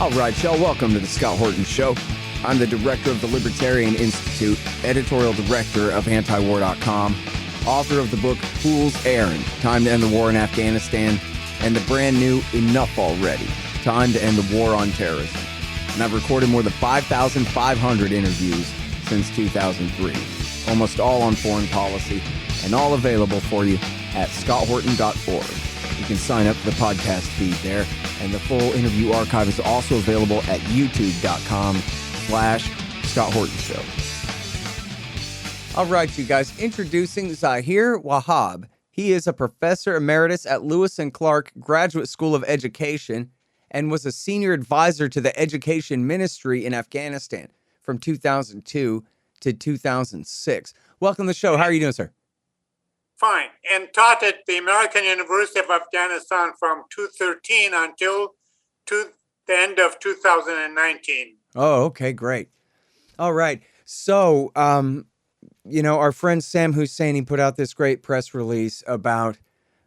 All right, y'all, welcome to the Scott Horton Show. I'm the director of the Libertarian Institute, editorial director of antiwar.com, author of the book Fool's Errand, Time to End the War in Afghanistan, and the brand new Enough Already, Time to End the War on Terrorism. And I've recorded more than 5,500 interviews since 2003, almost all on foreign policy, and all available for you at scotthorton.org. You can sign up for the podcast feed there, and the full interview archive is also available at youtube.com/Scott Horton Show. All right, you guys, introducing Zaher Wahab. He is a professor emeritus at Lewis and Clark Graduate School of Education and was a senior advisor to the Education Ministry in Afghanistan from 2002 to 2006. Welcome to the show. How are you doing, sir? Fine, and taught at the American University of Afghanistan from 2013 until the end of 2019. Oh, okay, great. All right. So, our friend Sam Husseini put out this great press release about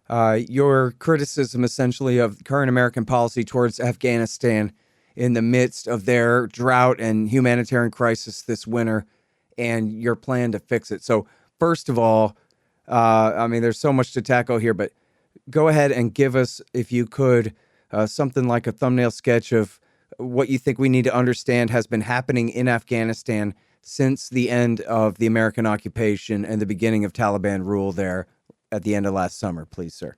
your criticism, essentially, of current American policy towards Afghanistan in the midst of their drought and humanitarian crisis this winter, and your plan to fix it. So, first of all, there's so much to tackle here, but go ahead and give us, if you could, something like a thumbnail sketch of what you think we need to understand has been happening in Afghanistan since the end of the American occupation and the beginning of Taliban rule there at the end of last summer, please, sir.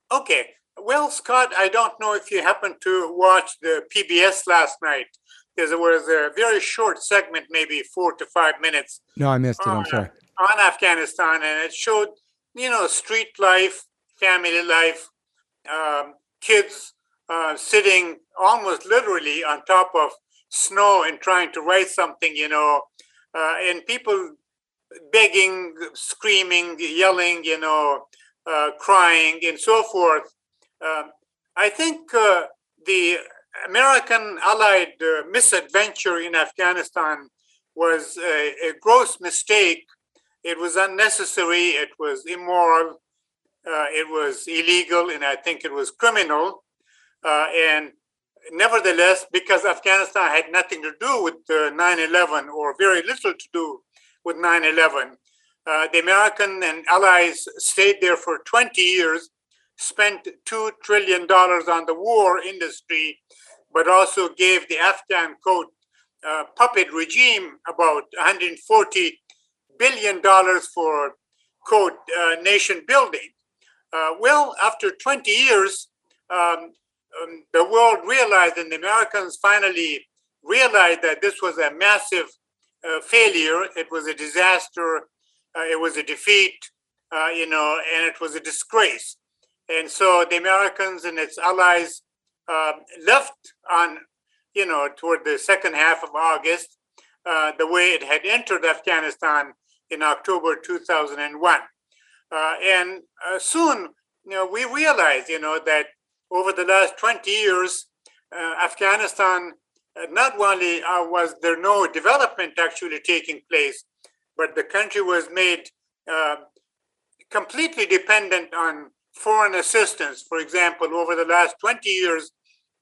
Okay. Well, Scott, I don't know if you happened to watch the PBS last night. There was a very short segment, maybe 4 to 5 minutes. No, I missed it. I'm sorry. On Afghanistan, and it showed, street life, family life, kids sitting almost literally on top of snow and trying to write something, and people begging, screaming, yelling, crying, and so forth. I think the American Allied misadventure in Afghanistan was a gross mistake. It was unnecessary, it was immoral, it was illegal, and I think it was criminal. And nevertheless, because Afghanistan had nothing to do with 9/11, or very little to do with 9/11, the American and allies stayed there for 20 years, spent $2 trillion on the war industry, but also gave the Afghan puppet regime about $140 billion for nation building. Well, after 20 years, the world realized, and the Americans finally realized, that this was a massive failure. It was a disaster. It was a defeat, and it was a disgrace. And so the Americans and its allies left on, toward the second half of August, the way it had entered Afghanistan in October 2001. And soon, we realized, that over the last 20 years, Afghanistan, not only was there no development actually taking place, but the country was made completely dependent on foreign assistance. For example, over the last 20 years,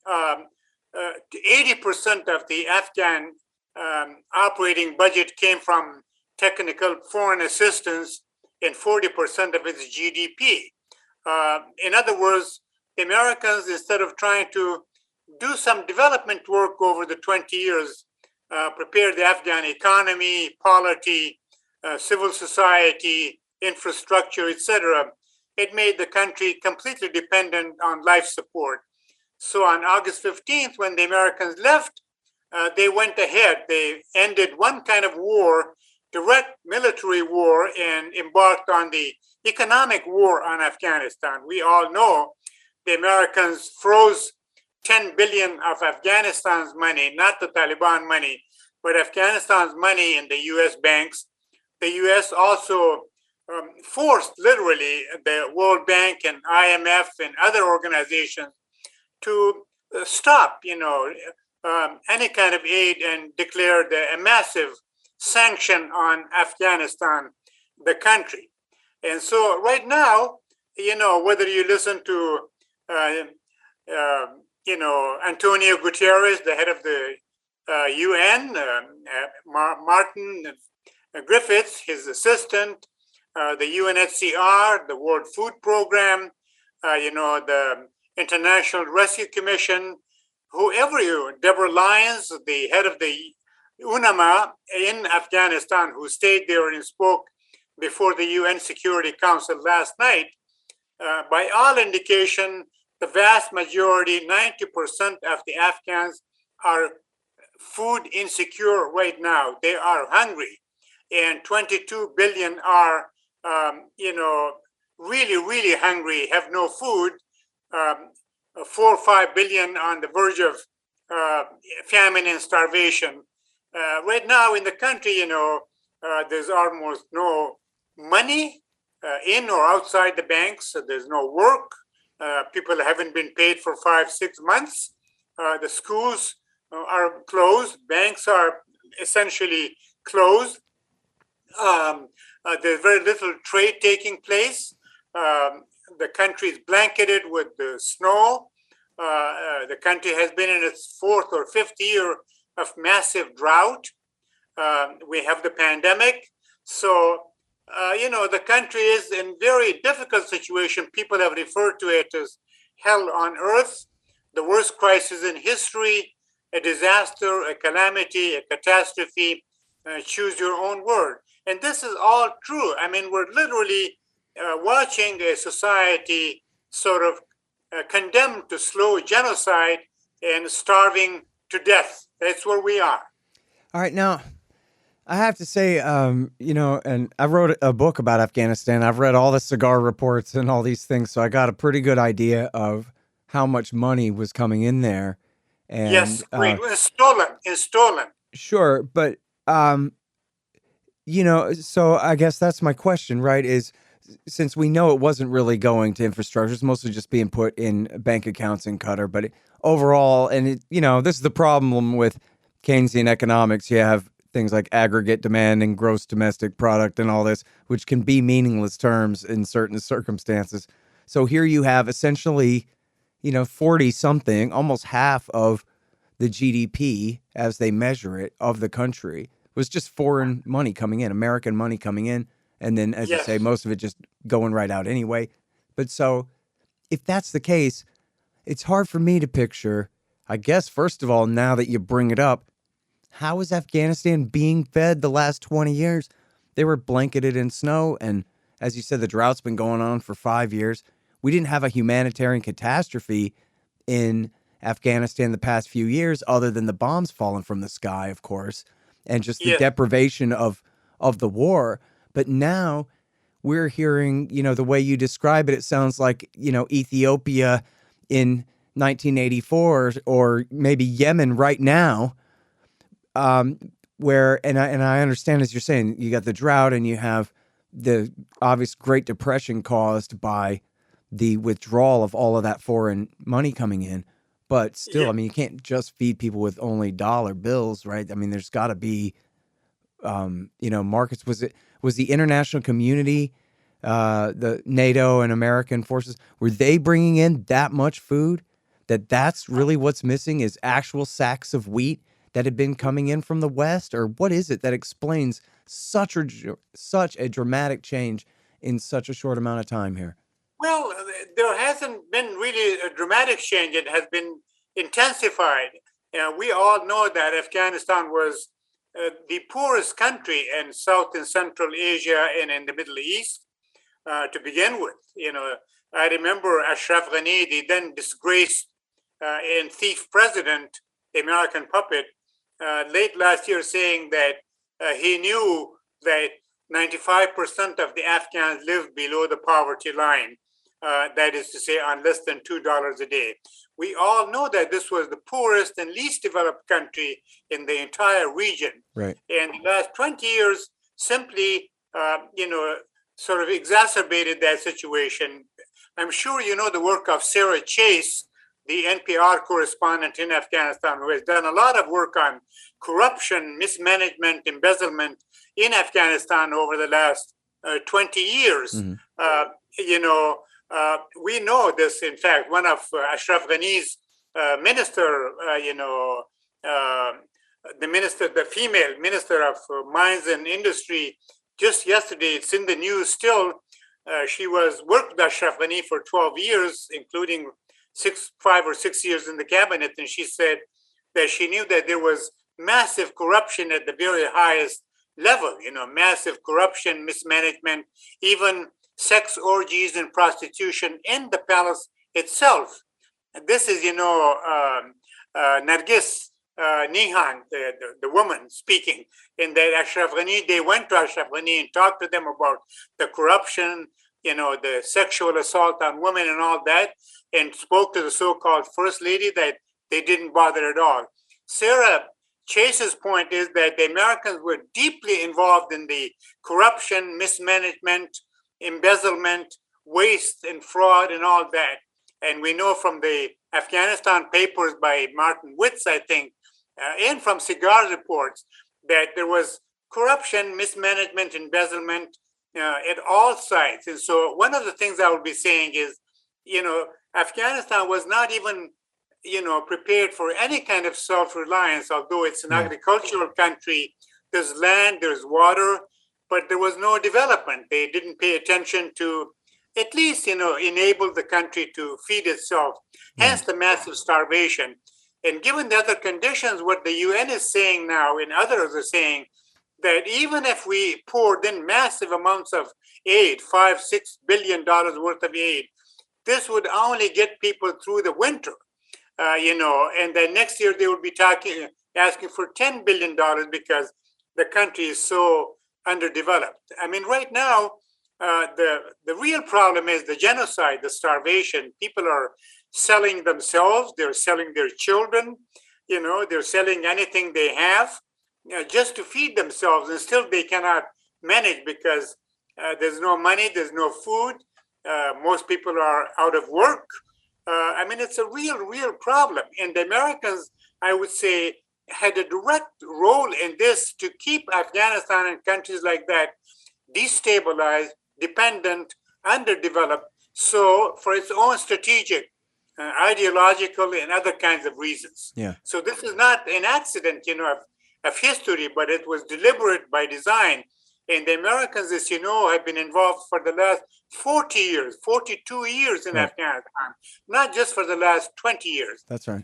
80% of the Afghan operating budget came from technical foreign assistance, and 40% of its GDP. In other words, the Americans, instead of trying to do some development work over the 20 years, prepare the Afghan economy, polity, civil society, infrastructure, etc., it made the country completely dependent on life support. So on August 15th, when the Americans left, they went ahead. They ended one kind of war, direct military war, and embarked on the economic war on Afghanistan. We all know the Americans froze 10 billion of Afghanistan's money, not the Taliban money, but Afghanistan's money in the U.S. banks. The U.S. also forced, literally, the World Bank and IMF and other organizations to stop, any kind of aid, and declared a massive sanction on Afghanistan, the country. And so right now, whether you listen to Antonio Guterres, the head of the UN, Martin Griffiths, his assistant, the UNHCR, the World Food Program, the International Rescue Commission, whoever Deborah Lyons, the head of the UNAMA in Afghanistan, who stayed there and spoke before the UN Security Council last night, by all indication, the vast majority, 90% of the Afghans are food insecure right now. They are hungry. And 22 billion are, really, really hungry, have no food. 4 or 5 billion on the verge of famine and starvation. Right now in the country, there's almost no money in or outside the banks. So there's no work. People haven't been paid for 5-6 months. The schools are closed. Banks are essentially closed. There's very little trade taking place. The country is blanketed with the snow. The country has been in its 4th or 5th year of massive drought. We have the pandemic. So, the country is in very difficult situation. People have referred to it as hell on earth, the worst crisis in history, a disaster, a calamity, a catastrophe. Choose your own word. And this is all true. I mean, we're literally watching a society sort of condemned to slow genocide and starving to death. That's where we are. All right, now I have to say, and I wrote a book about Afghanistan. I've read all the cigar reports and all these things, so I got a pretty good idea of how much money was coming in there. And, yes, great. It's stolen. Sure, but so I guess that's my question, right? Is since we know it wasn't really going to infrastructure, it's mostly just being put in bank accounts in Qatar. But overall, and this is the problem with Keynesian economics. You have things like aggregate demand and gross domestic product and all this, which can be meaningless terms in certain circumstances. So here you have essentially, 40 something, almost half of the GDP as they measure it of the country was just foreign money coming in, American money coming in. And then, as you say, most of it just going right out anyway. But so if that's the case, it's hard for me to picture, I guess, first of all, now that you bring it up, how is Afghanistan being fed the last 20 years? They were blanketed in snow. And as you said, the drought's been going on for 5 years. We didn't have a humanitarian catastrophe in Afghanistan the past few years, other than the bombs falling from the sky, of course, and just the deprivation of the war. But now we're hearing, the way you describe it, it sounds like, Ethiopia in 1984 or maybe Yemen right now, where, and I understand, as you're saying, you got the drought and you have the obvious Great Depression caused by the withdrawal of all of that foreign money coming in. But still, I mean, you can't just feed people with only dollar bills, right? I mean, there's got to be, markets. Was the international community, the NATO and American forces, were they bringing in that much food that's really what's missing is actual sacks of wheat that had been coming in from the West? Or what is it that explains such a dramatic change in such a short amount of time here? Well, there hasn't been really a dramatic change. It has been intensified. We all know that Afghanistan was the poorest country in South and Central Asia and in the Middle East to begin with. I remember Ashraf Ghani, the then disgraced and thief president, the American puppet, late last year saying that he knew that 95% of the Afghans live below the poverty line. That is to say, on less than $2 a day. We all know that this was the poorest and least developed country in the entire region. Right. And the last 20 years simply, sort of exacerbated that situation. I'm sure you know the work of Sarah Chase, the NPR correspondent in Afghanistan, who has done a lot of work on corruption, mismanagement, embezzlement in Afghanistan over the last 20 years. Mm-hmm. We know this. In fact, one of Ashraf Ghani's minister, uh, the female minister of mines and industry, just yesterday, it's in the news still. She worked with Ashraf Ghani for 12 years, including 5 or 6 years in the cabinet, and she said that she knew that there was massive corruption at the very highest level, massive corruption, mismanagement, even sex orgies and prostitution in the palace itself. And this is, Nargis Nihan, the woman speaking, in that Ashraf Ghani, they went to Ashraf Ghani and talked to them about the corruption, the sexual assault on women and all that, and spoke to the so-called first lady that they didn't bother at all. Sarah Chase's point is that the Americans were deeply involved in the corruption, mismanagement, embezzlement, waste, and fraud, and all that. And we know from the Afghanistan papers by Martin Witz, I think, and from cigar reports, that there was corruption, mismanagement, embezzlement at all sides. And so one of the things I will be saying is, Afghanistan was not even, prepared for any kind of self-reliance, although it's an agricultural country. There's land, there's water, but there was no development. They didn't pay attention to at least, enable the country to feed itself, hence the massive starvation. And given the other conditions, what the UN is saying now and others are saying, that even if we poured in massive amounts of aid, $5-6 billion worth of aid, this would only get people through the winter, and then next year they would be asking for $10 billion because the country is so underdeveloped. I mean, right now, the real problem is the genocide, the starvation. People are selling themselves, they're selling their children, they're selling anything they have, just to feed themselves, and still they cannot manage because there's no money, there's no food. Most people are out of work. I mean, it's a real problem. And the Americans, I would say, had a direct role in this to keep Afghanistan and countries like that destabilized, dependent, underdeveloped, so for its own strategic, ideological, and other kinds of reasons. Yeah. So this is not an accident, of history, but it was deliberate by design. And the Americans, as you know, have been involved for the last 40 years, 42 years in Afghanistan, not just for the last 20 years. That's right.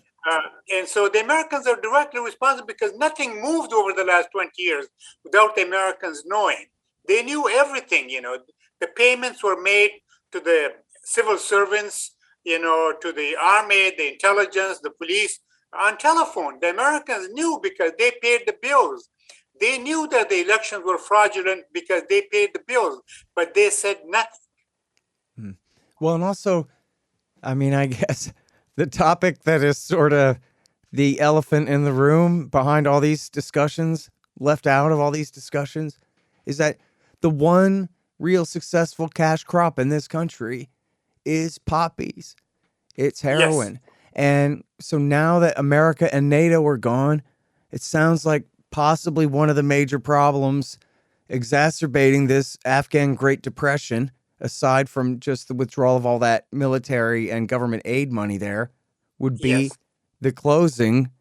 And so the Americans are directly responsible because nothing moved over the last 20 years without the Americans knowing. They knew everything, The payments were made to the civil servants, to the army, the intelligence, the police, on telephone. The Americans knew because they paid the bills. They knew that the elections were fraudulent because they paid the bills, but they said nothing. Well, and also, I mean, I guess the topic that is sort of the elephant in the room behind all these discussions, left out of all these discussions, is that the one real successful cash crop in this country is poppies. It's heroin. Yes. And so now that America and NATO are gone, it sounds like possibly one of the major problems exacerbating this Afghan Great Depression, aside from just the withdrawal of all that military and government aid money there, would be the closing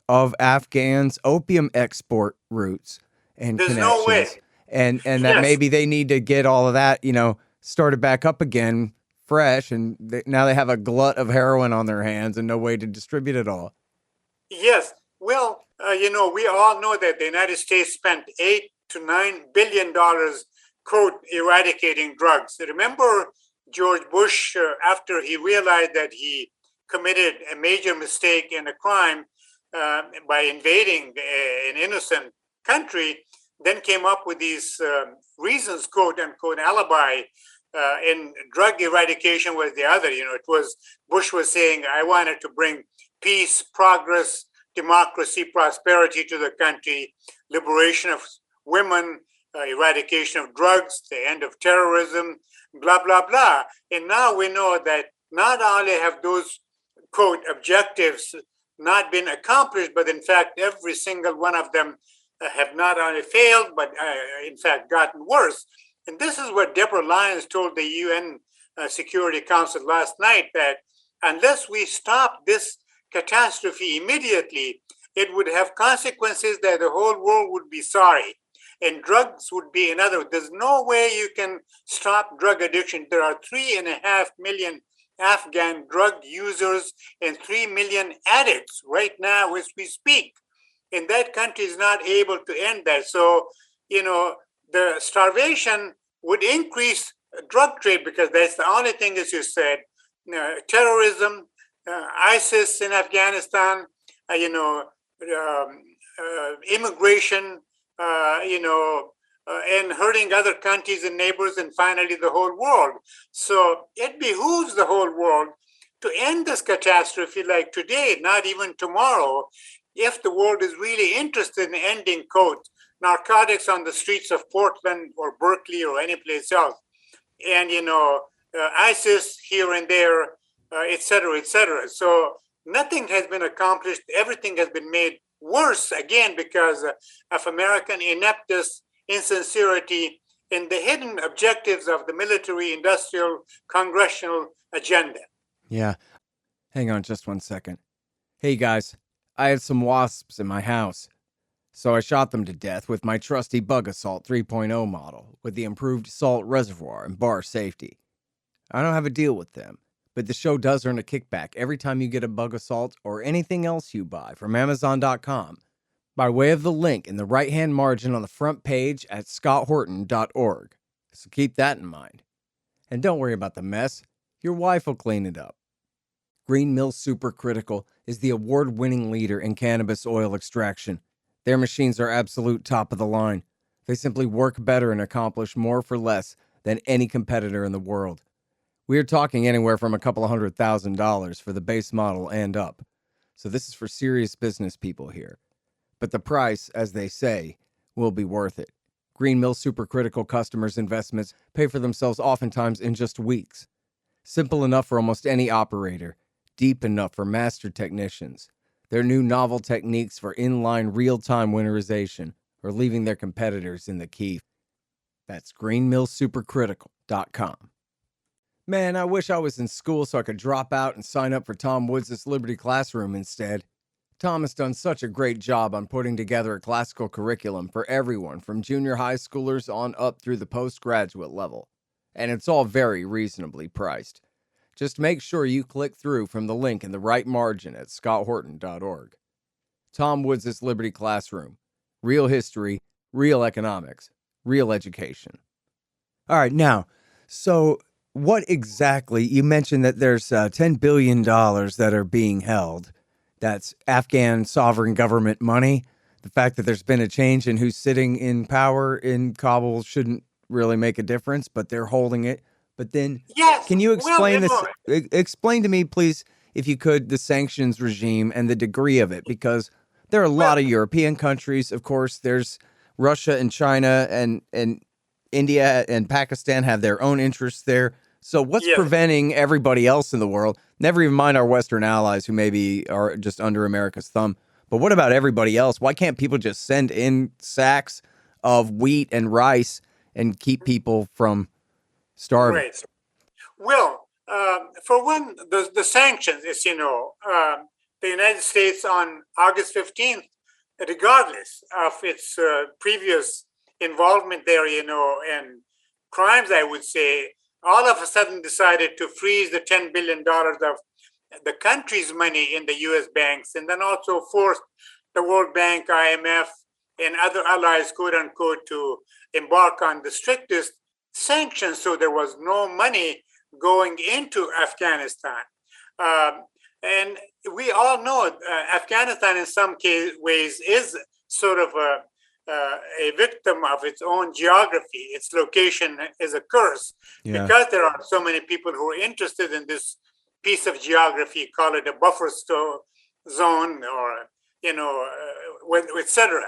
of Afghans' opium export routes and There's connections. No way. And that maybe they need to get all of that, started back up again fresh. And now they have a glut of heroin on their hands and no way to distribute it all. Yes. Well, we all know that the United States spent $8 to $9 billion, quote, eradicating drugs. Remember George Bush, after he realized that he committed a major mistake and a crime by invading an innocent country, then came up with these reasons, quote unquote, alibi, and drug eradication was the other. Bush was saying, I wanted to bring peace, progress, democracy, prosperity to the country, liberation of women, eradication of drugs, the end of terrorism, blah, blah, blah. And now we know that not only have those, quote, objectives not been accomplished, but in fact, every single one of them have not only failed, but in fact gotten worse. And this is what Deborah Lyons told the UN Security Council last night, that unless we stop this catastrophe immediately, it would have consequences that the whole world would be sorry. And drugs would be another. There's no way you can stop drug addiction. There are 3.5 million Afghan drug users and 3 million addicts right now as we speak. And that country is not able to end that. So, the starvation would increase drug trade because that's the only thing, as you said, terrorism, ISIS in Afghanistan, immigration, and hurting other countries and neighbors, and finally the whole world. So it behooves the whole world to end this catastrophe like today, not even tomorrow, if the world is really interested in ending, quote, narcotics on the streets of Portland or Berkeley or any place else. And, ISIS here and there, et cetera, et cetera. So nothing has been accomplished. Everything has been made worse, again, because of American ineptness, insincerity, and the hidden objectives of the military, industrial, congressional agenda. Yeah. Hang on just 1 second. Hey, guys. I had some wasps in my house. So I shot them to death with my trusty Bug Assault 3.0 model with the improved salt reservoir and bar safety. I don't have a deal with them, but the show does earn a kickback every time you get a Bug Assault or anything else you buy from Amazon.com by way of the link in the right-hand margin on the front page at scotthorton.org. So keep that in mind. And don't worry about the mess. Your wife will clean it up. Green Mill Supercritical is the award-winning leader in cannabis oil extraction. Their machines are absolute top of the line. They simply work better and accomplish more for less than any competitor in the world. We are talking anywhere from a couple of $100,000 for the base model and up. So this is for serious business people here. But the price, as they say, will be worth it. Green Mill Supercritical customers' investments pay for themselves oftentimes in just weeks. Simple enough for almost any operator. Deep enough for master technicians. Their new novel techniques for inline real-time winterization are leaving their competitors in the key. That's greenmillsupercritical.com. Man, I wish I was in school so I could drop out and sign up for Tom Woods' Liberty Classroom instead. Tom has done such a great job on putting together a classical curriculum for everyone from junior high schoolers on up through the postgraduate level. And it's all very reasonably priced. Just make sure you click through from the link in the right margin at scotthorton.org. Tom Woods' Liberty Classroom. Real history, real economics, real education. All right, now, so what exactly, you mentioned that there's $10 billion that are being held. That's Afghan sovereign government money. The fact that there's been a change in who's sitting in power in Kabul shouldn't really make a difference, but they're holding it. But then, yes, can you explain well, this? Explain to me, please, if you could, the sanctions regime and the degree of it, because there are a lot of European countries. Of course, there's Russia and China and India and Pakistan have their own interests there. So what's preventing everybody else in the world, never even mind our Western allies who maybe are just under America's thumb, but what about everybody else? Why can't people just send in sacks of wheat and rice and keep people from starving? Right. Well, for one, the sanctions, as you know, the United States on August 15th, regardless of its previous involvement there, and crimes, I would say, all of a sudden decided to freeze the $10 billion of the country's money in the U.S. banks, and then also forced the World Bank, IMF, and other allies, quote unquote, to embark on the strictest sanctions, so there was no money going into Afghanistan. And we all know Afghanistan in some ways is sort of a victim of its own geography. Its location is a curse because there are so many people who are interested in this piece of geography, call it a buffer zone or, etc.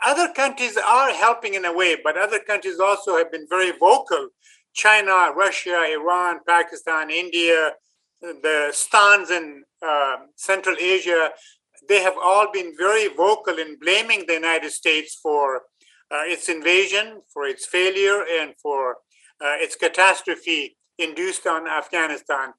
Other countries are helping in a way, but other countries also have been very vocal. China, Russia, Iran, Pakistan, India, the stans in Central Asia, they have all been very vocal in blaming the United States for its invasion, for its failure, and for its catastrophe induced on Afghanistan.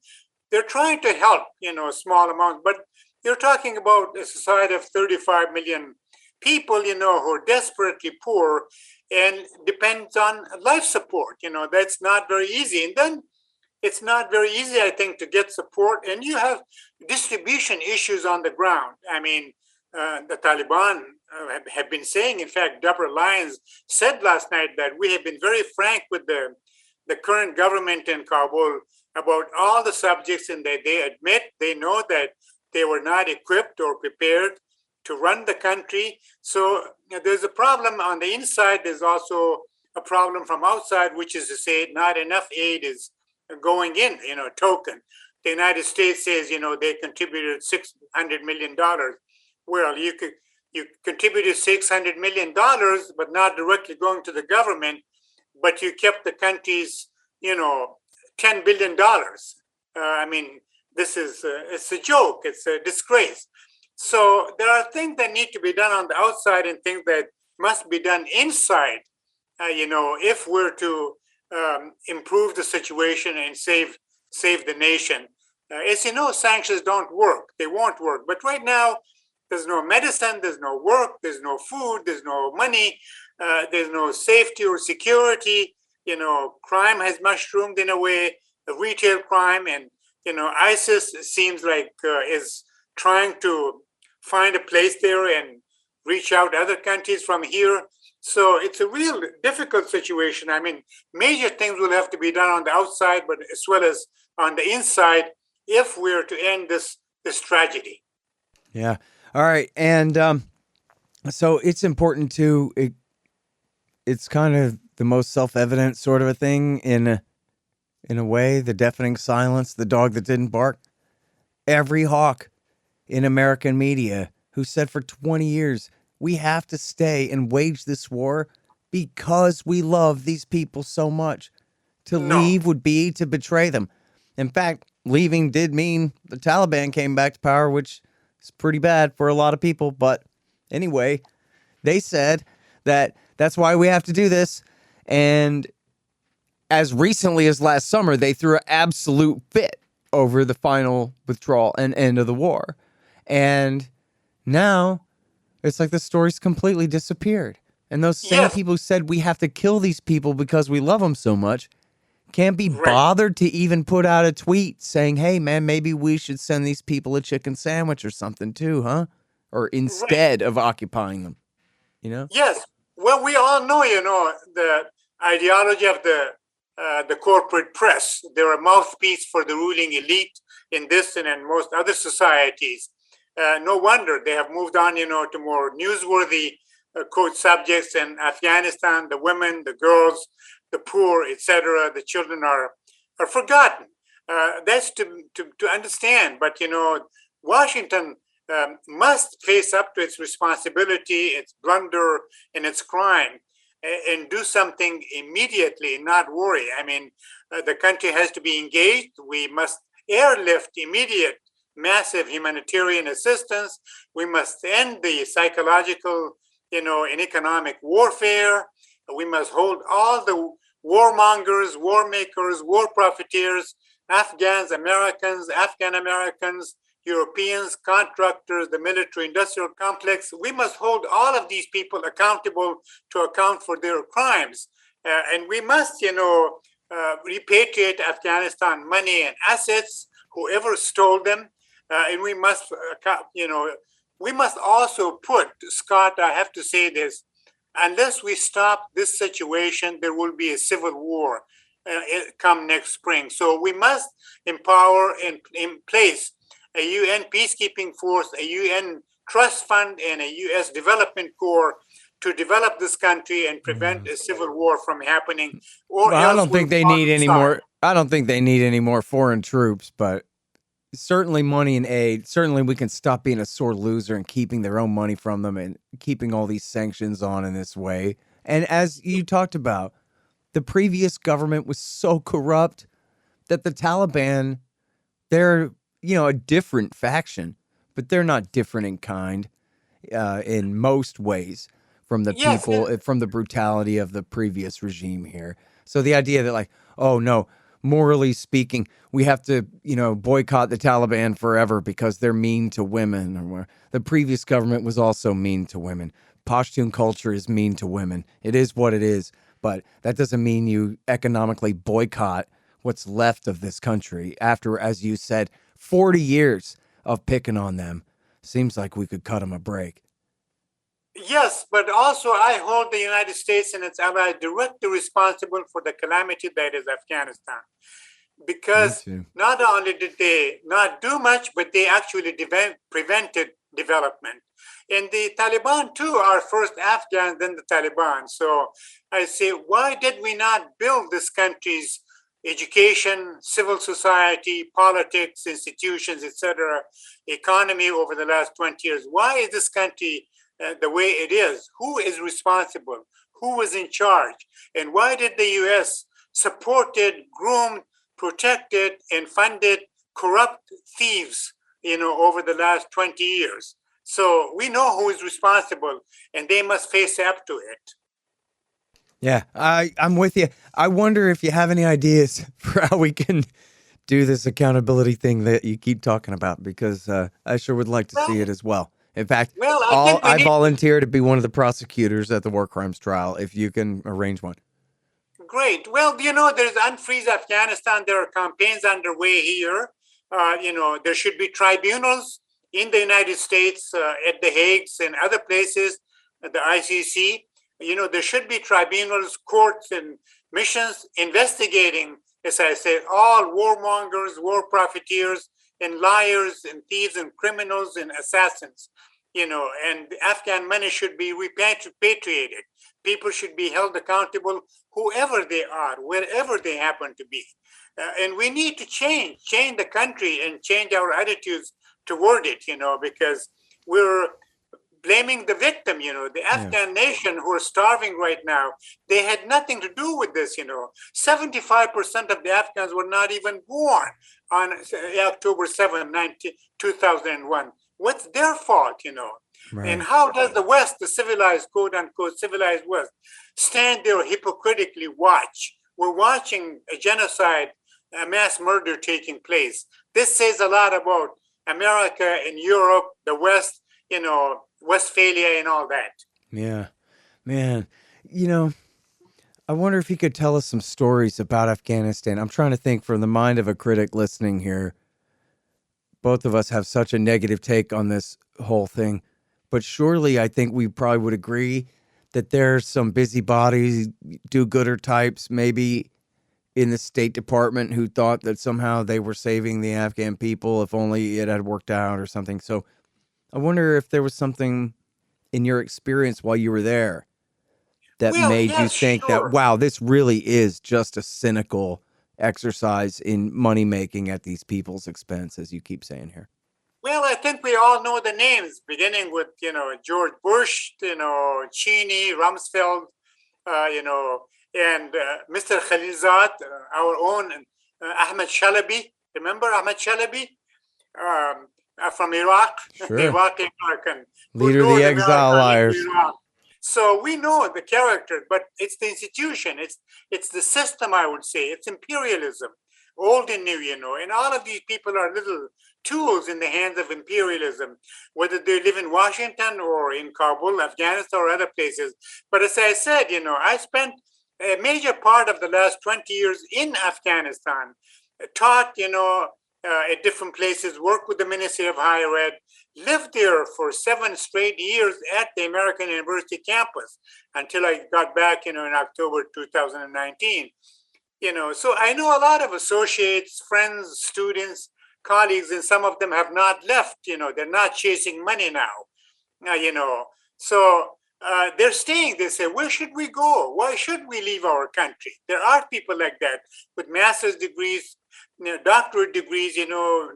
they're trying to help, small amounts, but you're talking about a society of 35 million people, who are desperately poor and depends on life support. That's not very easy. And then it's not very easy, I think, to get support. And you have distribution issues on the ground. I mean, the Taliban have been saying, in fact, Deborah Lyons said last night that we have been very frank with the current government in Kabul about all the subjects, and that they admit, they know that they were not equipped or prepared to run the country. So there's a problem on the inside. There's also a problem from outside, which is to say not enough aid is going in, token. The United States says, they contributed $600 million. Well, you contributed $600 million, but not directly going to the government, but you kept the country's, $10 billion. I mean, this is it's a joke. It's a disgrace. So there are things that need to be done on the outside and things that must be done inside. If we're to improve the situation and save the nation. As you know, sanctions don't work. They won't work. But right now, there's no medicine, there's no work, there's no food, there's no money, there's no safety or security. Crime has mushroomed in a way, retail crime, and ISIS seems like is trying to find a place there and reach out to other countries from here. So it's a real difficult situation. I mean, major things will have to be done on the outside, but as well as on the inside, if we're to end this tragedy. Yeah. All right. And so it's important to, it's kind of the most self-evident sort of a thing in a way, the deafening silence, the dog that didn't bark. Every hawk in American media who said for 20 years, we have to stay and wage this war because we love these people so much. To leave would be to betray them. In fact, leaving did mean the Taliban came back to power, which is pretty bad for a lot of people. But anyway, they said that that's why we have to do this. And as recently as last summer, they threw an absolute fit over the final withdrawal and end of the war. And now it's like the story's completely disappeared. And those same people who said we have to kill these people because we love them so much can't be bothered to even put out a tweet saying, hey, man, maybe we should send these people a chicken sandwich or something too, huh? Or instead of occupying them, Yes. Well, we all know, the ideology of the corporate press. They're a mouthpiece for the ruling elite in this and in most other societies. No wonder they have moved on, to more newsworthy quote subjects in Afghanistan. The women, the girls, the poor, etc. The children are forgotten. That's to understand. But Washington must face up to its responsibility, its blunder, and its crime, and do something immediately, not worry. I mean, the country has to be engaged. We must airlift immediate, massive humanitarian assistance. We must end the psychological, and economic warfare. We must hold all the warmongers, war makers, war profiteers, Afghans, Americans, Afghan Americans, Europeans, contractors, the military-industrial complex. We must hold all of these people accountable to account for their crimes. And we must, repatriate Afghanistan money and assets, whoever stole them. And we must, we must also put, Scott, I have to say this, unless we stop this situation, there will be a civil war come next spring. So we must empower and in place a UN peacekeeping force, a UN trust fund, and a U.S. development corps to develop this country and prevent a civil war from happening. Or well, I don't think they need any more. I don't think they need any more foreign troops, but certainly money and aid. Certainly we can stop being a sore loser and keeping their own money from them and keeping all these sanctions on in this way. And as you talked about, the previous government was so corrupt that the Taliban, they're, a different faction, but they're not different in kind in most ways from the people, from the brutality of the previous regime here. So the idea that oh no, morally speaking, we have to, boycott the Taliban forever because they're mean to women. Or the previous government was also mean to women. Pashtun culture is mean to women. It is what it is. But that doesn't mean you economically boycott what's left of this country after, as you said, 40 years of picking on them. Seems like we could cut them a break. Yes, but also I hold the United States and its allies directly responsible for the calamity that is Afghanistan. Me Because too. not only did they not do much, but they actually prevented development. And the Taliban, too, are first Afghans, then the Taliban. So I say, why did we not build this country's education, civil society, politics, institutions, etc., economy over the last 20 years? Why is this country the way it is? Who is responsible? Who was in charge? And why did the U.S. supported, groomed, protected, and funded corrupt thieves, over the last 20 years? So we know who is responsible, and they must face up to it. Yeah, I'm with you. I wonder if you have any ideas for how we can do this accountability thing that you keep talking about, because I sure would like to see it as well. In fact, Well, I think we I need. volunteer to be one of the prosecutors at the war crimes trial if you can arrange one. Great. Well, there's Unfreeze Afghanistan. There are campaigns underway here. There should be tribunals in the United States, at The Hague and other places, at the ICC. There should be tribunals, courts, and missions investigating, as I said, all warmongers, war profiteers, and liars, and thieves, and criminals, and assassins. And the Afghan money should be repatriated. People should be held accountable, whoever they are, wherever they happen to be. And we need to change the country and change our attitudes toward it, because we're blaming the victim, the Afghan nation who are starving right now. They had nothing to do with this, 75% of the Afghans were not even born on October 7, 2001. What's their fault, Right. And how does the West, the civilized, quote unquote, civilized West, stand there hypocritically watch? We're watching a genocide, a mass murder taking place. This says a lot about America and Europe, the West, Westphalia and all that. Yeah, man. I wonder if you could tell us some stories about Afghanistan. I'm trying to think from the mind of a critic listening here. Both of us have such a negative take on this whole thing, but surely I think we probably would agree that there's some busybodies, do-gooder types, maybe in the State Department, who thought that somehow they were saving the Afghan people if only it had worked out or something. So I wonder if there was something in your experience while you were there that Well, made you yes, think that, sure. wow, this really is just a cynical exercise in money making at these people's expense, as you keep saying here. Well, I think we all know the names, beginning with, George Bush, Cheney, Rumsfeld, and Mr. Khalilzad, our own Ahmed Shalabi. Remember Ahmed Shalabi? From Iraq, Sure. Iraqi American. Leader of the exile liars. So we know the character, but it's the institution, it's the system, I would say. It's imperialism, old and new, and all of these people are little tools in the hands of imperialism, whether they live in Washington or in Kabul, Afghanistan, or other places. But as I said, I spent a major part of the last 20 years in Afghanistan, taught, at different places, worked with the Ministry of Higher Ed, lived there for 7 straight years at the American University campus until I got back, in October 2019. So I know a lot of associates, friends, students, colleagues, and some of them have not left. They're not chasing money now. So they're staying. They say, where should we go? Why should we leave our country? There are people like that with master's degrees, doctorate degrees,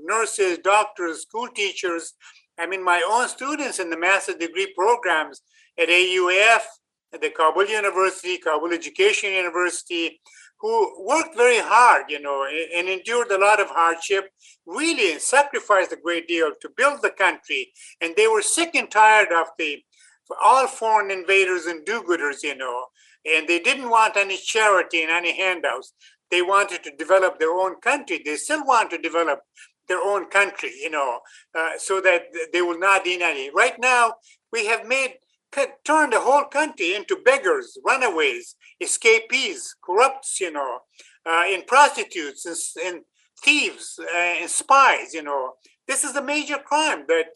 nurses, doctors, school teachers. I mean, my own students in the master's degree programs at AUAF, at the Kabul University, Kabul Education University, who worked very hard, and endured a lot of hardship, really sacrificed a great deal to build the country. And they were sick and tired of all foreign invaders and do-gooders, And they didn't want any charity and any handouts. They wanted to develop their own country. They still want to develop their own country, so that they will not need any. Right now, we have turned the whole country into beggars, runaways, escapees, corrupts, in prostitutes, in thieves, and spies, This is a major crime that,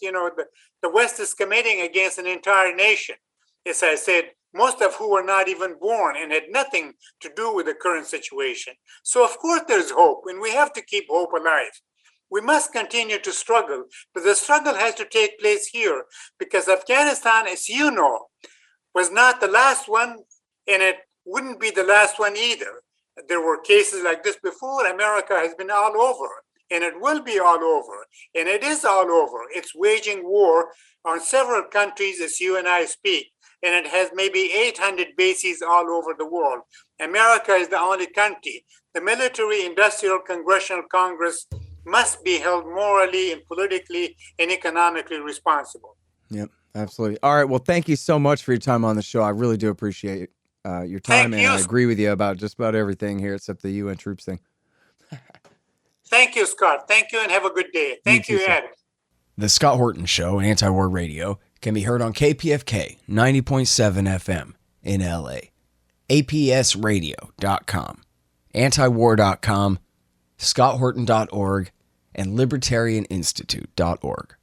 the West is committing against an entire nation. As I said, most of who were not even born and had nothing to do with the current situation. So of course there's hope, and we have to keep hope alive. We must continue to struggle, but the struggle has to take place here, because Afghanistan, as you know, was not the last one, and it wouldn't be the last one either. There were cases like this before. America has been all over, and it will be all over, and it is all over. It's waging war on several countries as you and I speak, and it has maybe 800 bases all over the world. America is the only country. The military, industrial, congressional Congress must be held morally and politically and economically responsible. Yep, absolutely. All right, well, thank you so much for your time on the show. I really do appreciate your time, and I agree with you about just about everything here except the UN troops thing. Thank you, Scott. Thank you, and have a good day. Thank you, Adam. The Scott Horton Show, Anti-War Radio, can be heard on KPFK 90.7 FM in LA, APSradio.com, antiwar.com, scotthorton.org, and libertarianinstitute.org.